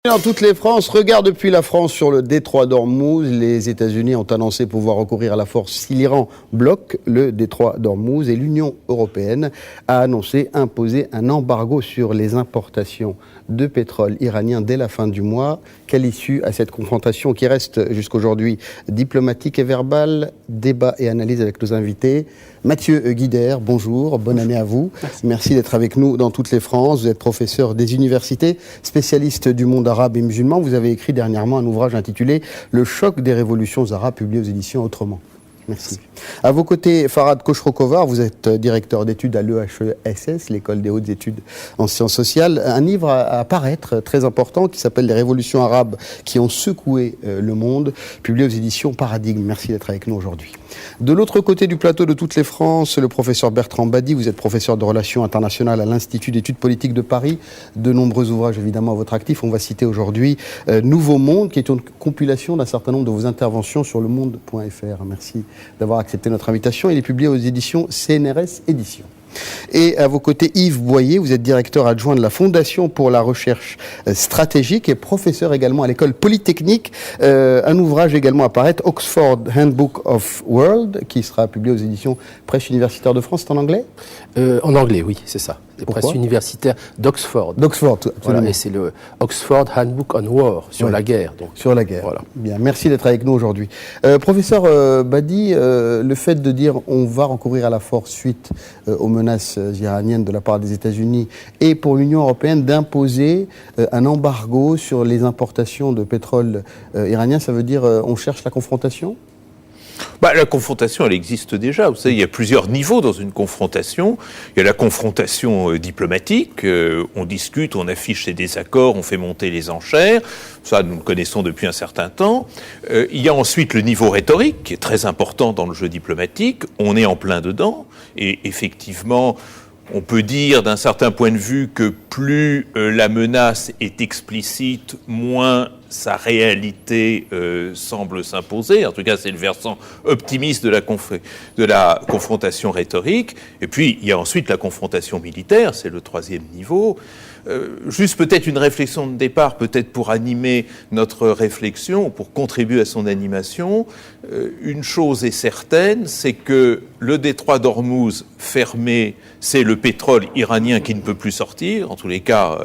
Dans toutes les France, regard depuis la France sur le détroit d'Ormuz. Les États-Unis ont annoncé pouvoir recourir à la force si l'Iran bloque le détroit d'Ormuz et l'Union européenne a annoncé imposer un embargo sur les importations de pétrole iranien dès la fin du mois. Quelle issue à cette confrontation qui reste jusqu'aujourd'hui diplomatique et verbale? Débat et analyse avec nos invités. Mathieu Guider, bonjour, bonne année à vous. Merci d'être avec nous dans toutes les France. Vous êtes professeur des universités, spécialiste du monde arabe et musulman. Vous avez écrit dernièrement un ouvrage intitulé « Le choc des révolutions arabes » publié aux éditions Autrement. Merci. À vos côtés, Farhad Khosrokovar, vous êtes directeur d'études à l'EHESS, l'École des hautes études en sciences sociales. Un livre à paraître très important qui s'appelle « Les révolutions arabes qui ont secoué le monde », publié aux éditions Paradigme. Merci d'être avec nous aujourd'hui. De l'autre côté du plateau de toutes les France, le professeur Bertrand Badi, vous êtes professeur de relations internationales à l'Institut d'études politiques de Paris. De nombreux ouvrages évidemment à votre actif. On va citer aujourd'hui Nouveau Monde, qui est une compilation d'un certain nombre de vos interventions sur lemonde.fr. Merci d'avoir accepté notre invitation. Il est publié aux éditions CNRS Éditions. Et à vos côtés, Yves Boyer, vous êtes directeur adjoint de la Fondation pour la recherche stratégique et professeur également à l'école polytechnique. Un ouvrage également à paraître, Oxford Handbook of World, qui sera publié aux éditions Presse universitaire de France. C'est en anglais ? En anglais, oui, c'est ça. Presse universitaire d'Oxford. D'Oxford, absolument. Voilà, et c'est le Oxford Handbook on War, sur la guerre. Donc. Sur la guerre. Voilà. Bien, merci d'être avec nous aujourd'hui. Professeur Badi, le fait de dire on va recourir à la force suite aux menaces iraniennes de la part des États-Unis et pour l'Union européenne d'imposer un embargo sur les importations de pétrole iranien, ça veut dire on cherche la confrontation ? La confrontation, elle existe déjà. Vous savez, il y a plusieurs niveaux dans une confrontation. Il y a la confrontation diplomatique. On discute, on affiche ses désaccords, on fait monter les enchères. Ça, nous le connaissons depuis un certain temps. Il y a ensuite le niveau rhétorique, qui est très important dans le jeu diplomatique. On est en plein dedans. Et effectivement, on peut dire d'un certain point de vue que plus la menace est explicite, moins sa réalité semble s'imposer. En tout cas, c'est le versant optimiste de la confrontation rhétorique. Et puis, il y a ensuite la confrontation militaire, c'est le troisième niveau. Juste peut-être une réflexion de départ, peut-être pour animer notre réflexion, pour contribuer à son animation. Une chose est certaine, c'est que le détroit d'Ormuz fermé, c'est le pétrole iranien qui ne peut plus sortir. En tous les cas,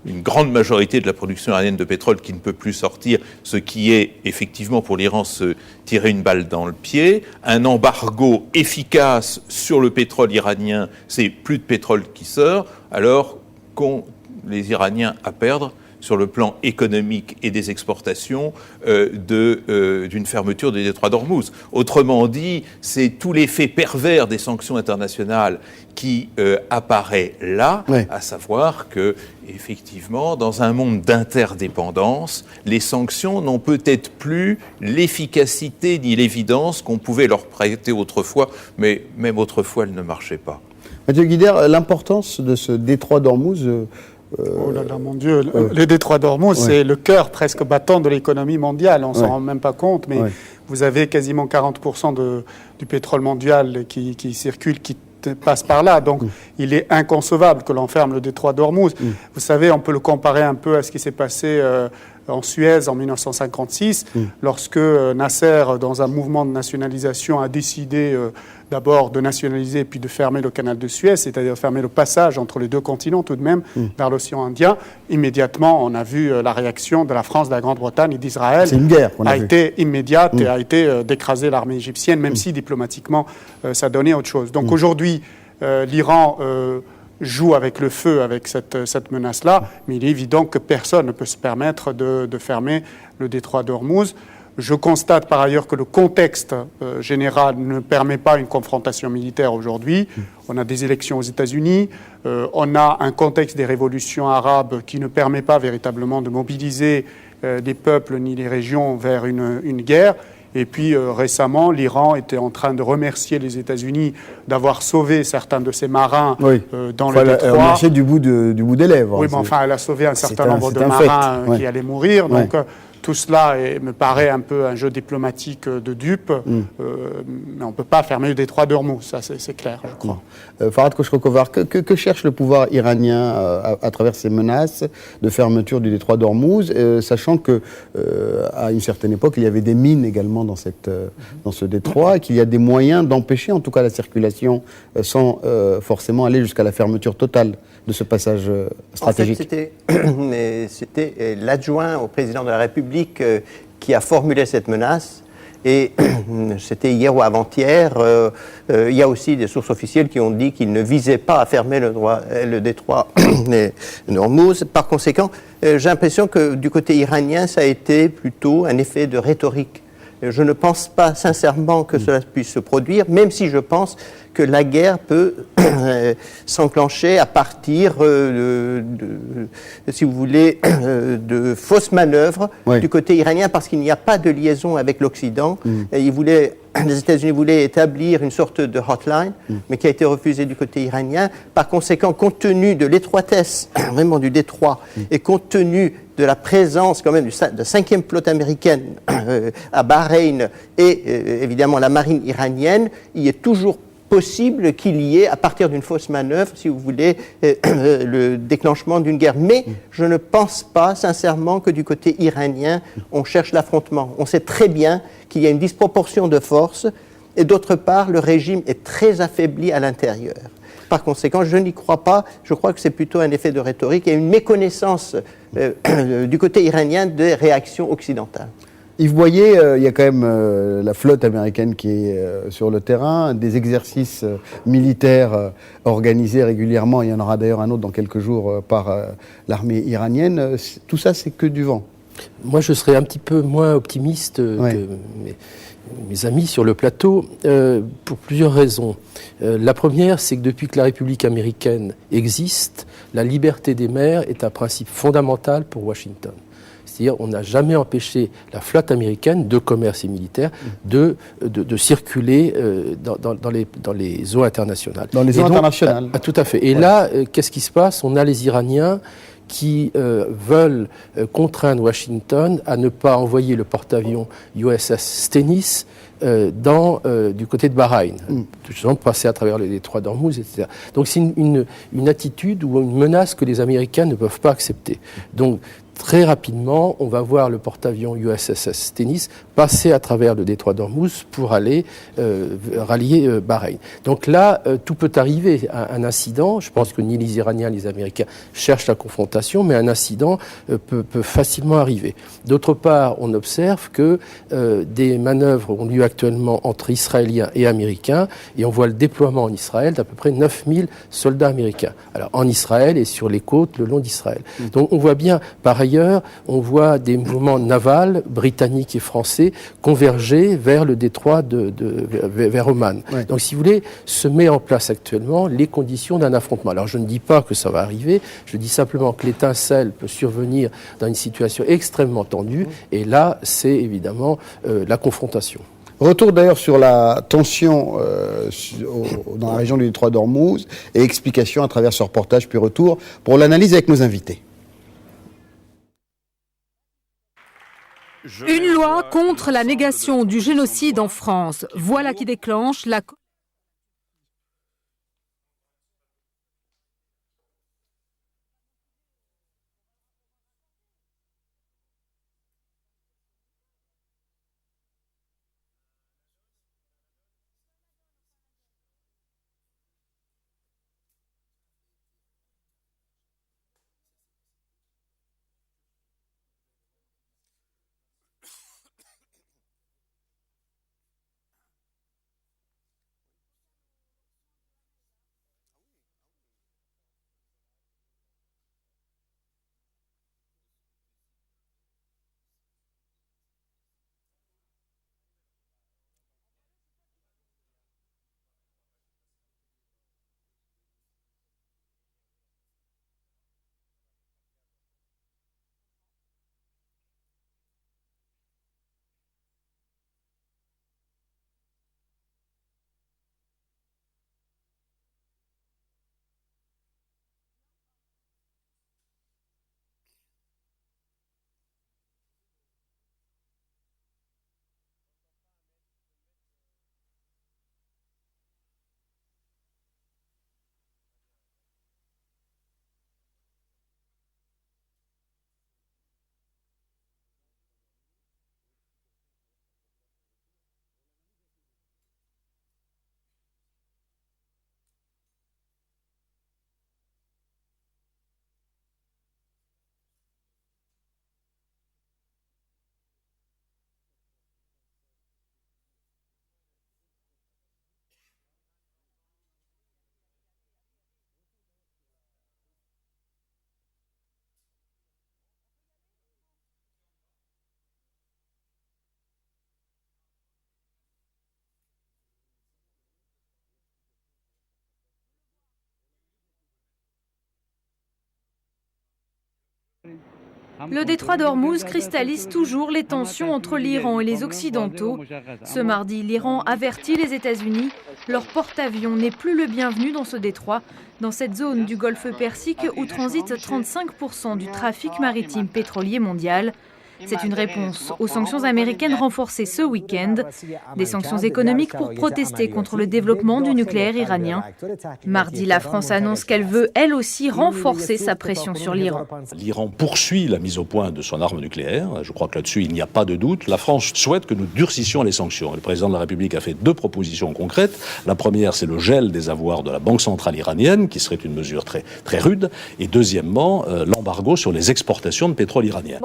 une grande majorité de la production iranienne de pétrole qui ne peut plus sortir, ce qui est effectivement pour l'Iran se tirer une balle dans le pied. Un embargo efficace sur le pétrole iranien, c'est plus de pétrole qui sort, alors qu'ont les Iraniens à perdre sur le plan économique et des exportations d'une fermeture du détroit d'Ormuz. Autrement dit, c'est tout l'effet pervers des sanctions internationales qui apparaît là, oui. À savoir que, effectivement, dans un monde d'interdépendance, les sanctions n'ont peut-être plus l'efficacité ni l'évidence qu'on pouvait leur prêter autrefois, mais même autrefois, elles ne marchaient pas. Mathieu Guider, l'importance de ce détroit d'Ormuz Oh là là, mon Dieu, le détroit d'Ormuz, c'est le cœur presque battant de l'économie mondiale. On ne s'en rend même pas compte, mais vous avez quasiment 40% du pétrole mondial qui circule, qui passe par là. Donc, il est inconcevable que l'on ferme le détroit d'Ormuz. Vous savez, on peut le comparer un peu à ce qui s'est passé en Suez en 1956, lorsque Nasser, dans un mouvement de nationalisation, a décidé d'abord de nationaliser puis de fermer le canal de Suez, c'est-à-dire fermer le passage entre les deux continents tout de même vers l'océan Indien. Immédiatement, on a vu la réaction de la France, de la Grande-Bretagne et d'Israël. C'est une guerre qu'on a vue. Été immédiate et a été d'écraser l'armée égyptienne, même si diplomatiquement ça donnait autre chose. Donc aujourd'hui, l'Iran joue avec le feu, avec cette menace-là, mais il est évident que personne ne peut se permettre de fermer le détroit d'Ormuz. Je constate par ailleurs que le contexte général ne permet pas une confrontation militaire aujourd'hui. On a des élections aux États-Unis, on a un contexte des révolutions arabes qui ne permet pas véritablement de mobiliser les peuples ni les régions vers une guerre. Et puis récemment, l'Iran était en train de remercier les États-Unis d'avoir sauvé certains de ses marins dans le détroit. Elle marchait du bout des lèvres. Oui, mais enfin, elle a sauvé un certain nombre de marins qui allaient mourir. Donc, tout cela me paraît un peu un jeu diplomatique de dupes, mais on ne peut pas fermer le détroit d'Ormuz, ça c'est clair, je crois. Farhad Khoshrokovar, que cherche le pouvoir iranien à travers ces menaces de fermeture du détroit d'Ormuz, sachant qu'à une certaine époque, il y avait des mines également dans ce détroit, et qu'il y a des moyens d'empêcher en tout cas la circulation sans forcément aller jusqu'à la fermeture totale de ce passage stratégique. En fait, c'était l'adjoint au président de la République qui a formulé cette menace. Et c'était hier ou avant-hier. Il y a aussi des sources officielles qui ont dit qu'il ne visait pas à fermer le détroit d'Ormuz. Par conséquent, j'ai l'impression que du côté iranien, ça a été plutôt un effet de rhétorique. Je ne pense pas sincèrement que cela puisse se produire, même si je pense que la guerre peut s'enclencher à partir si vous voulez, de fausses manœuvres du côté iranien, parce qu'il n'y a pas de liaison avec l'Occident. Les États-Unis voulaient établir une sorte de hotline, mais qui a été refusée du côté iranien. Par conséquent, compte tenu de l'étroitesse vraiment du détroit et compte tenu de la présence quand même de la 5e flotte américaine à Bahreïn et évidemment la marine iranienne, il est toujours possible qu'il y ait, à partir d'une fausse manœuvre, si vous voulez, le déclenchement d'une guerre. Mais je ne pense pas, sincèrement, que du côté iranien, on cherche l'affrontement. On sait très bien qu'il y a une disproportion de forces, et d'autre part, le régime est très affaibli à l'intérieur. Par conséquent, je n'y crois pas. Je crois que c'est plutôt un effet de rhétorique et une méconnaissance du côté iranien des réactions occidentales. Yves Boyer, il y a quand même la flotte américaine qui est sur le terrain, des exercices militaires organisés régulièrement. Il y en aura d'ailleurs un autre dans quelques jours par l'armée iranienne. Tout ça, c'est que du vent. Moi, je serais un petit peu moins optimiste que mes amis sur le plateau, pour plusieurs raisons. La première, c'est que depuis que la République américaine existe, la liberté des mers est un principe fondamental pour Washington. C'est-à-dire, on n'a jamais empêché la flotte américaine de commerce et militaire de circuler dans les eaux internationales. Dans les eaux internationales. Tout à fait. Et là, qu'est-ce qui se passe? On a les Iraniens qui veulent contraindre Washington à ne pas envoyer le porte-avions USS Stennis du côté de Bahreïn, justement passer à travers le détroit d'Ormuz, etc. Donc c'est une attitude ou une menace que les Américains ne peuvent pas accepter. Donc très rapidement, on va voir le porte-avions USS Stennis passer à travers le détroit d'Ormuz pour aller rallier Bahreïn. Donc là, tout peut arriver. Un incident, je pense que ni les Iraniens ni les Américains cherchent la confrontation, mais un incident peut facilement arriver. D'autre part, on observe que des manœuvres ont lieu actuellement entre Israéliens et Américains, et on voit le déploiement en Israël d'à peu près 9000 soldats américains. Alors en Israël et sur les côtes le long d'Israël. Donc on voit bien, par ailleurs, on voit des mouvements navals britanniques et français converger vers le détroit vers Oman. Ouais. Donc, si vous voulez, se met en place actuellement les conditions d'un affrontement. Alors, je ne dis pas que ça va arriver, je dis simplement que l'étincelle peut survenir dans une situation extrêmement tendue, et là, c'est évidemment la confrontation. Retour d'ailleurs sur la tension dans la région du détroit d'Ormuz et explication à travers ce reportage, puis retour pour l'analyse avec nos invités. Une loi contre la négation du génocide en France. Voilà qui déclenche la... Le détroit d'Ormuz cristallise toujours les tensions entre l'Iran et les Occidentaux. Ce mardi, l'Iran avertit les États-Unis. Leur porte-avions n'est plus le bienvenu dans ce détroit, dans cette zone du Golfe Persique où transite 35% du trafic maritime pétrolier mondial. C'est une réponse aux sanctions américaines renforcées ce week-end, des sanctions économiques pour protester contre le développement du nucléaire iranien. Mardi, la France annonce qu'elle veut, elle aussi, renforcer sa pression sur l'Iran. L'Iran poursuit la mise au point de son arme nucléaire. Je crois que là-dessus, il n'y a pas de doute. La France souhaite que nous durcissions les sanctions. Le président de la République a fait 2 propositions concrètes. La première, c'est le gel des avoirs de la Banque centrale iranienne, qui serait une mesure très, très rude. Et deuxièmement, l'embargo sur les exportations de pétrole iranien.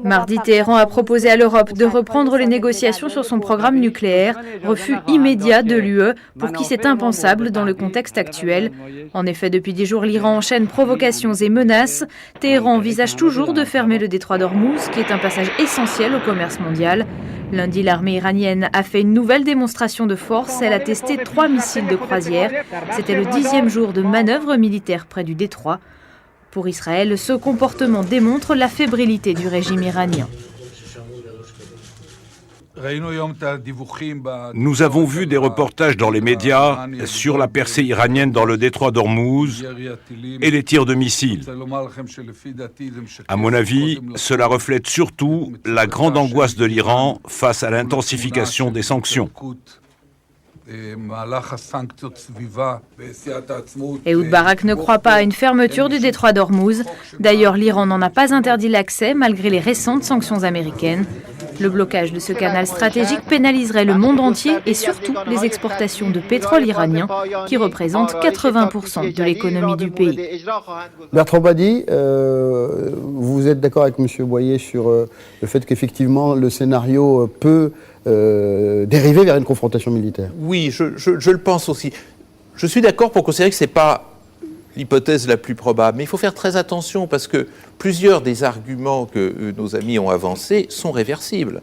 Mardi, Téhéran a proposé à l'Europe de reprendre les négociations sur son programme nucléaire, refus immédiat de l'UE pour qui c'est impensable dans le contexte actuel. En effet, depuis 10 jours, l'Iran enchaîne provocations et menaces. Téhéran envisage toujours de fermer le détroit d'Ormuz, qui est un passage essentiel au commerce mondial. Lundi, l'armée iranienne a fait une nouvelle démonstration de force. Elle a testé 3 missiles de croisière. C'était le 10e jour de manœuvre militaire près du détroit. Pour Israël, ce comportement démontre la fébrilité du régime iranien. Nous avons vu des reportages dans les médias sur la percée iranienne dans le détroit d'Ormuz et les tirs de missiles. À mon avis, cela reflète surtout la grande angoisse de l'Iran face à l'intensification des sanctions. Ehud Barak ne croit pas à une fermeture du détroit d'Ormuz. D'ailleurs, l'Iran n'en a pas interdit l'accès malgré les récentes sanctions américaines. Le blocage de ce canal stratégique pénaliserait le monde entier et surtout les exportations de pétrole iranien qui représentent 80% de l'économie du pays. Bertrand Badi, vous êtes d'accord avec M. Boyer sur le fait qu'effectivement le scénario peut dériver vers une confrontation militaire? Oui, je le pense aussi. Je suis d'accord pour considérer que ce n'est pas l'hypothèse la plus probable, mais il faut faire très attention parce que plusieurs des arguments que nos amis ont avancés sont réversibles.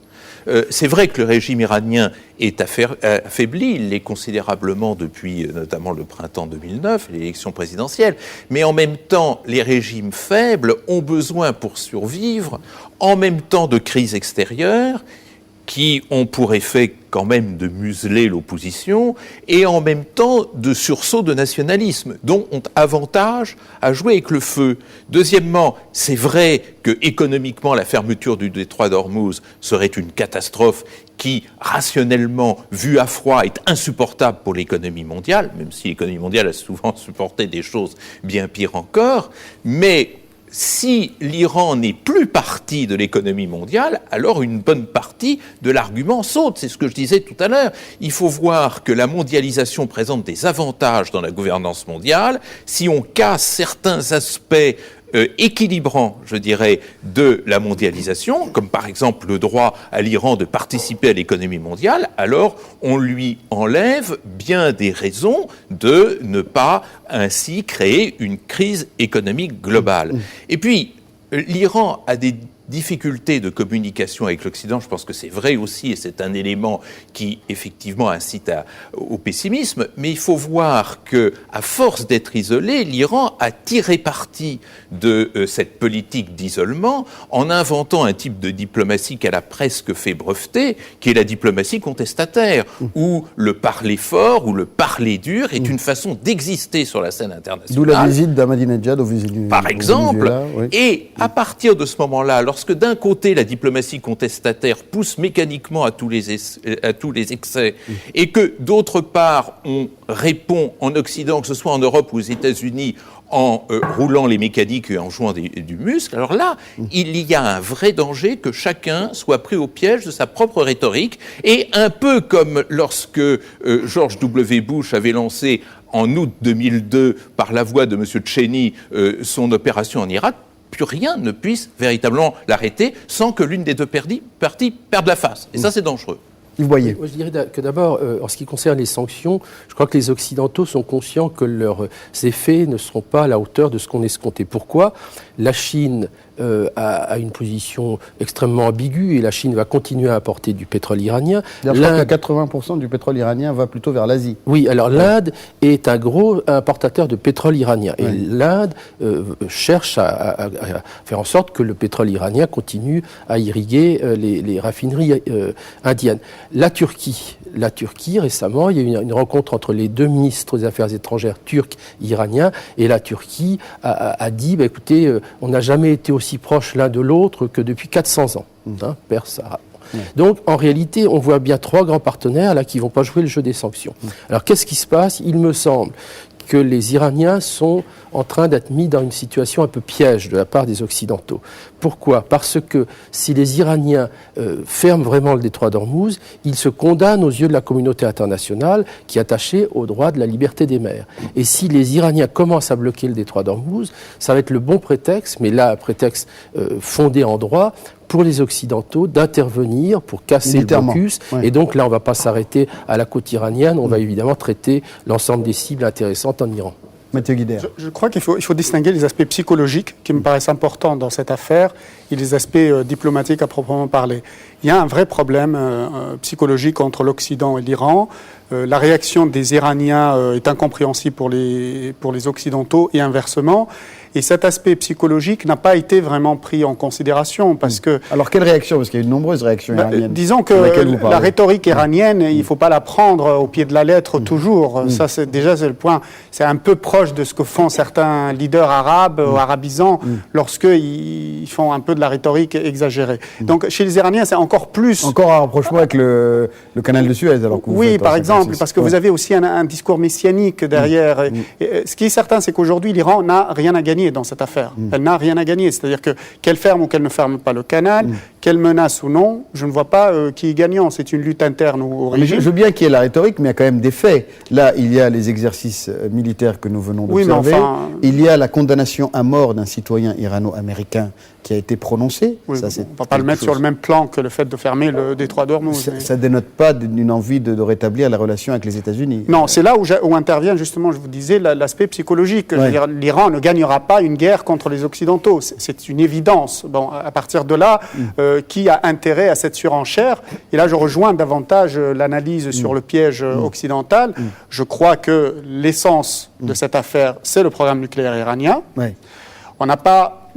C'est vrai que le régime iranien est affaibli, il l'est considérablement depuis notamment le printemps 2009, l'élection présidentielle, mais en même temps, les régimes faibles ont besoin pour survivre, en même temps de crises extérieures, qui ont pour effet quand même de museler l'opposition, et en même temps de sursaut de nationalisme, dont ont avantage à jouer avec le feu. Deuxièmement, c'est vrai que économiquement, la fermeture du détroit d'Ormuz serait une catastrophe qui, rationnellement, vue à froid, est insupportable pour l'économie mondiale, même si l'économie mondiale a souvent supporté des choses bien pires encore, mais si l'Iran n'est plus partie de l'économie mondiale, alors une bonne partie de l'argument saute. C'est ce que je disais tout à l'heure. Il faut voir que la mondialisation présente des avantages dans la gouvernance mondiale. Si on casse certains aspects équilibrant, je dirais, de la mondialisation, comme par exemple le droit à l'Iran de participer à l'économie mondiale, alors on lui enlève bien des raisons de ne pas ainsi créer une crise économique globale. Et puis, l'Iran a des difficultés de communication avec l'Occident, je pense que c'est vrai aussi, et c'est un élément qui, effectivement, incite au pessimisme, mais il faut voir que, à force d'être isolé, l'Iran a tiré parti de cette politique d'isolement en inventant un type de diplomatie qu'elle a presque fait breveter, qui est la diplomatie contestataire, où le parler fort ou le parler dur est une façon d'exister sur la scène internationale. D'où la visite d'Ahmadinejad au Venezuela. Par exemple, oui. Et à partir de ce moment-là, lorsque d'un côté la diplomatie contestataire pousse mécaniquement à tous les excès, et que d'autre part on répond en Occident, que ce soit en Europe ou aux États-Unis, en roulant les mécaniques et en jouant du muscle, alors là, il y a un vrai danger que chacun soit pris au piège de sa propre rhétorique, et un peu comme lorsque George W. Bush avait lancé en août 2002, par la voix de M. Cheney, son opération en Irak, plus rien ne puisse véritablement l'arrêter sans que l'une des deux parties perde la face. Et ça, c'est dangereux. Yves Boyer. Moi, je dirais que d'abord, en ce qui concerne les sanctions, je crois que les Occidentaux sont conscients que leurs effets ne seront pas à la hauteur de ce qu'on escomptait. Pourquoi ? La Chine a une position extrêmement ambiguë et la Chine va continuer à importer du pétrole iranien. Je crois que 80% du pétrole iranien va plutôt vers l'Asie. Oui, alors l'Inde est un gros importateur de pétrole iranien. Et l'Inde cherche à faire en sorte que le pétrole iranien continue à irriguer les raffineries indiennes. La Turquie, récemment, il y a eu une rencontre entre les deux ministres des Affaires étrangères turcs et iraniens, et la Turquie a dit, écoutez, on n'a jamais été aussi proches l'un de l'autre que depuis 400 ans, Perse, arabe. Donc, en réalité, on voit bien trois grands partenaires là qui ne vont pas jouer le jeu des sanctions. Alors, qu'est-ce qui se passe? Il me semble que les Iraniens sont en train d'être mis dans une situation un peu piège de la part des Occidentaux. Pourquoi? Parce que si les Iraniens ferment vraiment le détroit d'Ormuz, ils se condamnent aux yeux de la communauté internationale qui est attachée au droit de la liberté des mers. Et si les Iraniens commencent à bloquer le détroit d'Ormuz, ça va être le bon prétexte, mais là, un prétexte fondé en droit, pour les Occidentaux d'intervenir pour casser le blocus. Et donc là, on ne va pas s'arrêter à la côte iranienne, on va évidemment traiter l'ensemble des cibles intéressantes en Iran. Mathieu Guider. Je crois qu'il faut distinguer les aspects psychologiques qui me paraissent importants dans cette affaire et les aspects diplomatiques à proprement parler. Il y a un vrai problème psychologique entre l'Occident et l'Iran. La réaction des Iraniens est incompréhensible pour les Occidentaux et inversement. Et cet aspect psychologique n'a pas été vraiment pris en considération parce que... Alors, quelle réaction? Parce qu'il y a de nombreuses réactions iraniennes. Disons que la rhétorique iranienne, il ne faut pas la prendre au pied de la lettre toujours. Ça, c'est le point. C'est un peu proche de ce que font certains leaders arabes ou arabisants lorsqu'ils font un peu de la rhétorique exagérée. Donc, chez les Iraniens, c'est encore plus... Encore un rapprochement avec le canal de Suez. Alors que oui, par exemple, parce que vous avez aussi un discours messianique derrière. Et ce qui est certain, c'est qu'aujourd'hui, l'Iran n'a rien à gagner dans cette affaire. Elle n'a rien à gagner. C'est-à-dire que qu'elle ferme ou qu'elle ne ferme pas le canal, qu'elle menace ou non, je ne vois pas qui est gagnant. C'est une lutte interne au régime. Je veux bien qu'il y ait la rhétorique, mais il y a quand même des faits. Là, il y a les exercices militaires que nous venons d'observer. Oui, enfin... Il y a la condamnation à mort d'un citoyen irano-américain qui a été prononcé. Oui, ça, on ne va pas le mettre sur le même plan que le fait de fermer le détroit d'Ormuz. Ça ne dénote pas d'une envie de rétablir la relation avec les États-Unis. Non, c'est là où intervient justement, je vous disais, l'aspect psychologique. L'Iran ne gagnera pas une guerre contre les Occidentaux. C'est une évidence. Bon, à partir de là, qui a intérêt à cette surenchère? Et là, je rejoins davantage l'analyse sur le piège occidental. Je crois que l'essence de cette affaire, c'est le programme nucléaire iranien. On n'a pas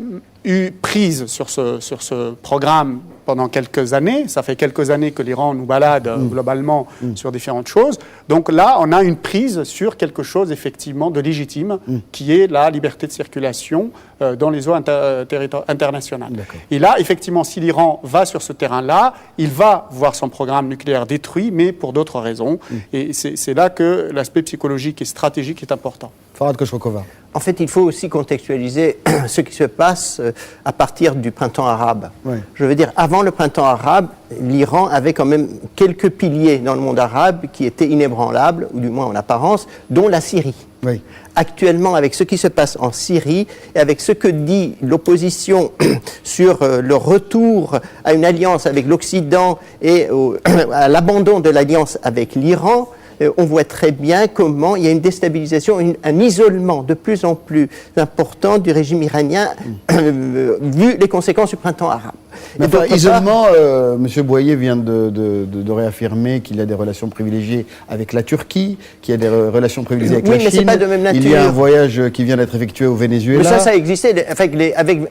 eu prise sur ce programme pendant quelques années. Ça fait quelques années que l'Iran nous balade globalement sur différentes choses. Donc là, on a une prise sur quelque chose effectivement de légitime, qui est la liberté de circulation dans les eaux internationales. Et là, effectivement, si l'Iran va sur ce terrain-là, il va voir son programme nucléaire détruit, mais pour d'autres raisons. Et c'est là que l'aspect psychologique et stratégique est important. Farhad Khosrokhova. En fait, il faut aussi contextualiser ce qui se passe à partir du printemps arabe. Je veux dire, avant le printemps arabe, l'Iran avait quand même quelques piliers dans le monde arabe qui étaient inébranlables, ou du moins en apparence, dont la Syrie. Actuellement, avec ce qui se passe en Syrie et avec ce que dit l'opposition sur le retour à une alliance avec l'Occident et à l'abandon de l'alliance avec l'Iran, on voit très bien comment il y a une déstabilisation, un isolement de plus en plus important du régime iranien, vu les conséquences du printemps arabe. Isolement, M. Boyer vient de réaffirmer qu'il y a des relations privilégiées avec la Turquie, qu'il y a des relations privilégiées avec la Chine. Mais c'est pas de même nature. Il y a un voyage qui vient d'être effectué au Venezuela. Mais ça existait,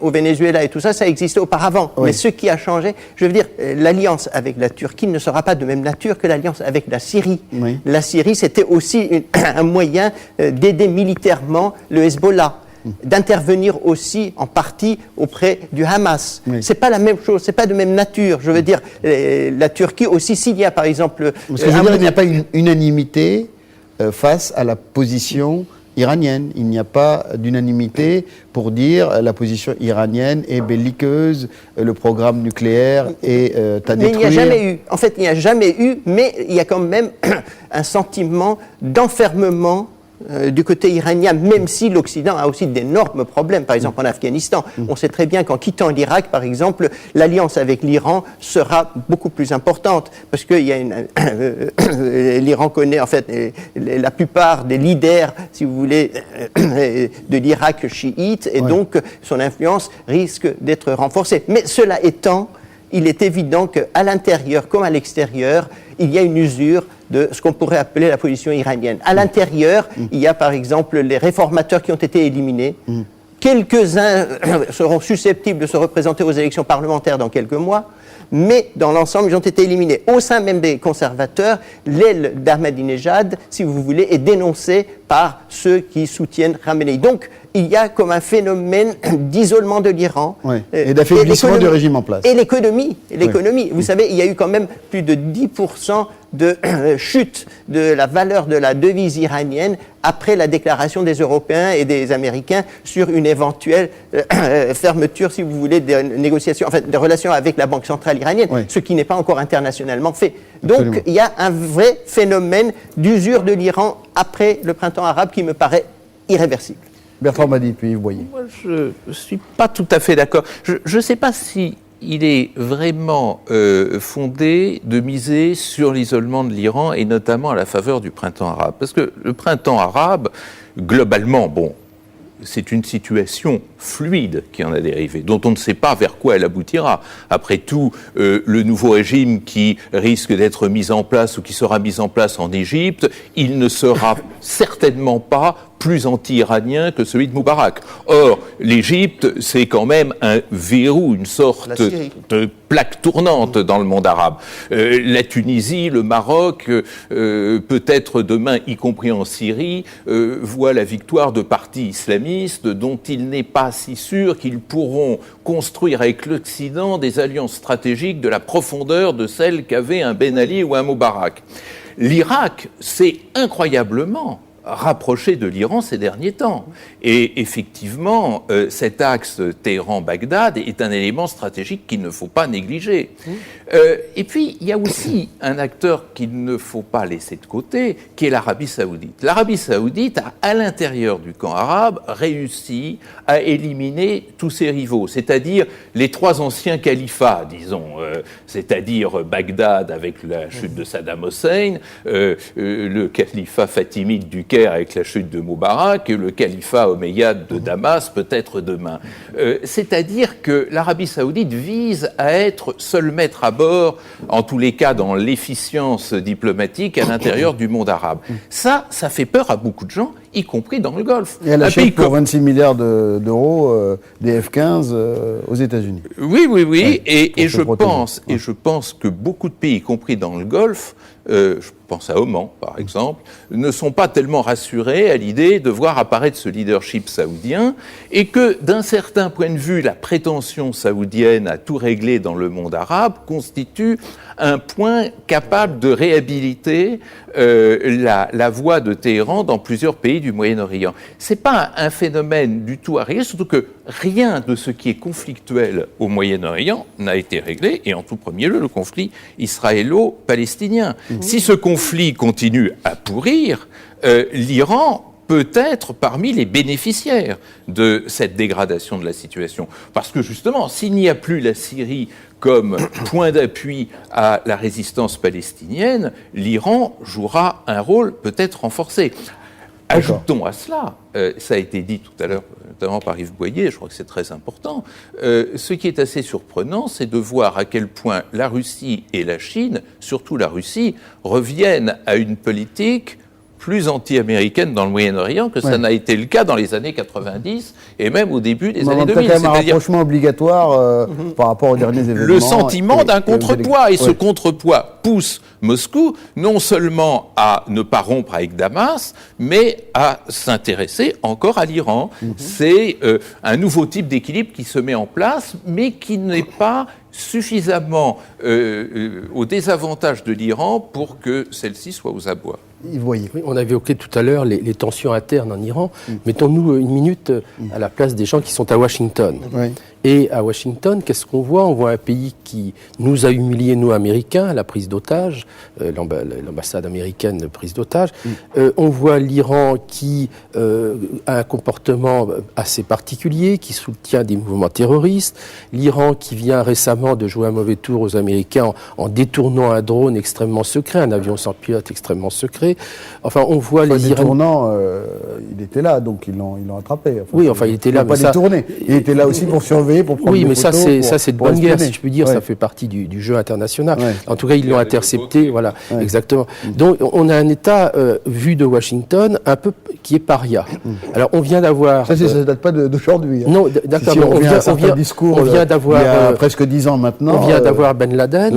au Venezuela et tout ça, ça existait auparavant. Mais ce qui a changé, je veux dire, l'alliance avec la Turquie ne sera pas de même nature que l'alliance avec la Syrie. La Syrie, c'était aussi un moyen d'aider militairement le Hezbollah, d'intervenir aussi en partie auprès du Hamas. C'est pas la même chose, c'est pas de même nature. Je veux dire, la Turquie aussi, s'il y a par exemple... Parce que je veux dire, il n'y a pas une unanimité face à la position iranienne. Il n'y a pas d'unanimité pour dire la position iranienne est belliqueuse, le programme nucléaire est à détruire. Mais il n'y a jamais eu. En fait, il n'y a jamais eu, mais il y a quand même un sentiment d'enfermement du côté iranien, même si l'Occident a aussi d'énormes problèmes, par exemple en Afghanistan. On sait très bien qu'en quittant l'Irak, par exemple, l'alliance avec l'Iran sera beaucoup plus importante, parce que l'Iran connaît en fait la plupart des leaders, si vous voulez, de l'Irak chiite, et donc son influence risque d'être renforcée. Mais cela étant, il est évident qu'à l'intérieur comme à l'extérieur, il y a une usure de ce qu'on pourrait appeler la position iranienne. À l'intérieur, il y a par exemple les réformateurs qui ont été éliminés. Quelques-uns seront susceptibles de se représenter aux élections parlementaires dans quelques mois, mais dans l'ensemble, ils ont été éliminés. Au sein même des conservateurs, l'aile d'Ahmadinejad, si vous voulez, est dénoncée par ceux qui soutiennent Khamenei. Donc, il y a comme un phénomène d'isolement de l'Iran. Et d'affaiblissement du régime en place. Et l'économie. Vous savez, il y a eu quand même plus de 10% de chute de la valeur de la devise iranienne après la déclaration des Européens et des Américains sur une éventuelle fermeture, si vous voulez, des négociations, en fait, des relations avec la Banque centrale iranienne, ce qui n'est pas encore internationalement fait. Donc, il y a un vrai phénomène d'usure de l'Iran après le printemps arabe qui me paraît irréversible. Bertrand Badi, puis Yves Boyer. Moi, je ne suis pas tout à fait d'accord. Je ne sais pas si il est vraiment fondé de miser sur l'isolement de l'Iran et notamment à la faveur du printemps arabe. Parce que le printemps arabe, globalement, c'est une situation fluide qui en a dérivé, dont on ne sait pas vers quoi elle aboutira. Après tout, le nouveau régime qui risque d'être mis en place ou qui sera mis en place en Égypte, il ne sera certainement pas plus anti-iranien que celui de Moubarak. Or, l'Égypte, c'est quand même un verrou, une sorte de plaque tournante dans le monde arabe. La Tunisie, le Maroc, peut-être demain, y compris en Syrie, voient la victoire de partis islamistes dont il n'est pas si sûr qu'ils pourront construire avec l'Occident des alliances stratégiques de la profondeur de celles qu'avait un Ben Ali ou un Moubarak. L'Irak, c'est incroyablement rapproché de l'Iran ces derniers temps. Et effectivement, cet axe Téhéran-Bagdad est un élément stratégique qu'il ne faut pas négliger. Et puis, il y a aussi un acteur qu'il ne faut pas laisser de côté, qui est l'Arabie saoudite. L'Arabie saoudite a, à l'intérieur du camp arabe, réussi à éliminer tous ses rivaux, c'est-à-dire les trois anciens califats, disons, c'est-à-dire Bagdad avec la chute de Saddam Hussein, le califat fatimide du Caire avec la chute de Moubarak et le califat omeyyade de Damas peut-être demain. C'est-à-dire que l'Arabie saoudite vise à être seul maître à bord, en tous les cas dans l'efficience diplomatique à l'intérieur du monde arabe. Ça fait peur à beaucoup de gens, y compris dans le Golfe. Et elle achète pour 26 milliards d'euros des F-15 aux États-Unis. Oui. Et je pense que beaucoup de pays, y compris dans le Golfe, je pense à Oman par exemple, ne sont pas tellement rassurés à l'idée de voir apparaître ce leadership saoudien et que d'un certain point de vue, la prétention saoudienne à tout régler dans le monde arabe constitue un point capable de réhabiliter la voie de Téhéran dans plusieurs pays du Moyen-Orient. C'est pas un phénomène du tout à régler, surtout que rien de ce qui est conflictuel au Moyen-Orient n'a été réglé, et en tout premier lieu, le conflit israélo-palestinien. Si ce conflit continue à pourrir, l'Iran peut être parmi les bénéficiaires de cette dégradation de la situation. Parce que justement, s'il n'y a plus la Syrie comme point d'appui à la résistance palestinienne, l'Iran jouera un rôle peut-être renforcé. Ajoutons à cela, ça a été dit tout à l'heure, notamment par Yves Boyer, je crois que c'est très important, ce qui est assez surprenant, c'est de voir à quel point la Russie et la Chine, surtout la Russie, reviennent à une politique plus anti-américaine dans le Moyen-Orient que ça n'a été le cas dans les années 90 et même au début des années 2000. C'est quand même un rapprochement obligatoire par rapport aux derniers événements. Le sentiment d'un contrepoids, et ce contrepoids pousse Moscou non seulement à ne pas rompre avec Damas, mais à s'intéresser encore à l'Iran. C'est un nouveau type d'équilibre qui se met en place, mais qui n'est pas suffisamment au désavantage de l'Iran pour que celle-ci soit aux abois. Oui, on a évoqué tout à l'heure les tensions internes en Iran. Mettons-nous une minute à la place des gens qui sont à Washington. Et à Washington, qu'est-ce qu'on voit? On voit un pays qui nous a humiliés, nous, Américains, la prise d'otages, l'ambassade américaine prise d'otages. On voit l'Iran qui a un comportement assez particulier, qui soutient des mouvements terroristes. L'Iran qui vient récemment de jouer un mauvais tour aux Américains en détournant un drone extrêmement secret, un avion sans pilote extrêmement secret. Enfin, on voit les Iraniens... Détournant, il était là, donc ils l'ont attrapé. Enfin, oui, enfin, il était là, mais ça... détourné. Il était là aussi pour surveiller, pour prendre des photos. Oui, mais ça, c'est de bonne guerre, si je puis dire. Ouais. Ça fait partie du jeu international. Ouais. En tout cas, ils l'ont intercepté. Voilà, exactement. Donc, on a un État vu de Washington un peu qui est paria. Alors, on vient d'avoir... Ça ne date pas d'aujourd'hui. Non, d'accord. Si on vient d'avoir... Il y a presque 10 ans maintenant. On vient d'avoir Ben Laden.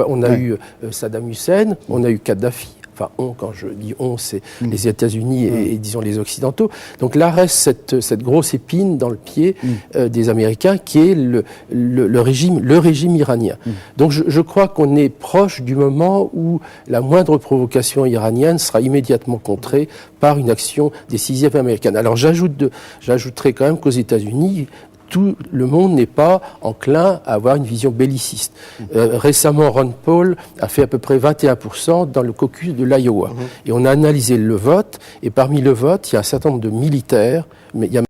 On a eu Saddam Hussein. On a eu Kadhafi. Enfin, quand je dis on, c'est les États-Unis et disons les Occidentaux. Donc là reste cette grosse épine dans le pied des Américains qui est le régime iranien. Donc je crois qu'on est proche du moment où la moindre provocation iranienne sera immédiatement contrée par une action décisive américaine. Alors j'ajouterai quand même qu'aux États-Unis, tout le monde n'est pas enclin à avoir une vision belliciste. Récemment, Ron Paul a fait à peu près 21% dans le caucus de l'Iowa. Et on a analysé le vote, et parmi le vote, il y a un certain nombre de militaires, mais il y a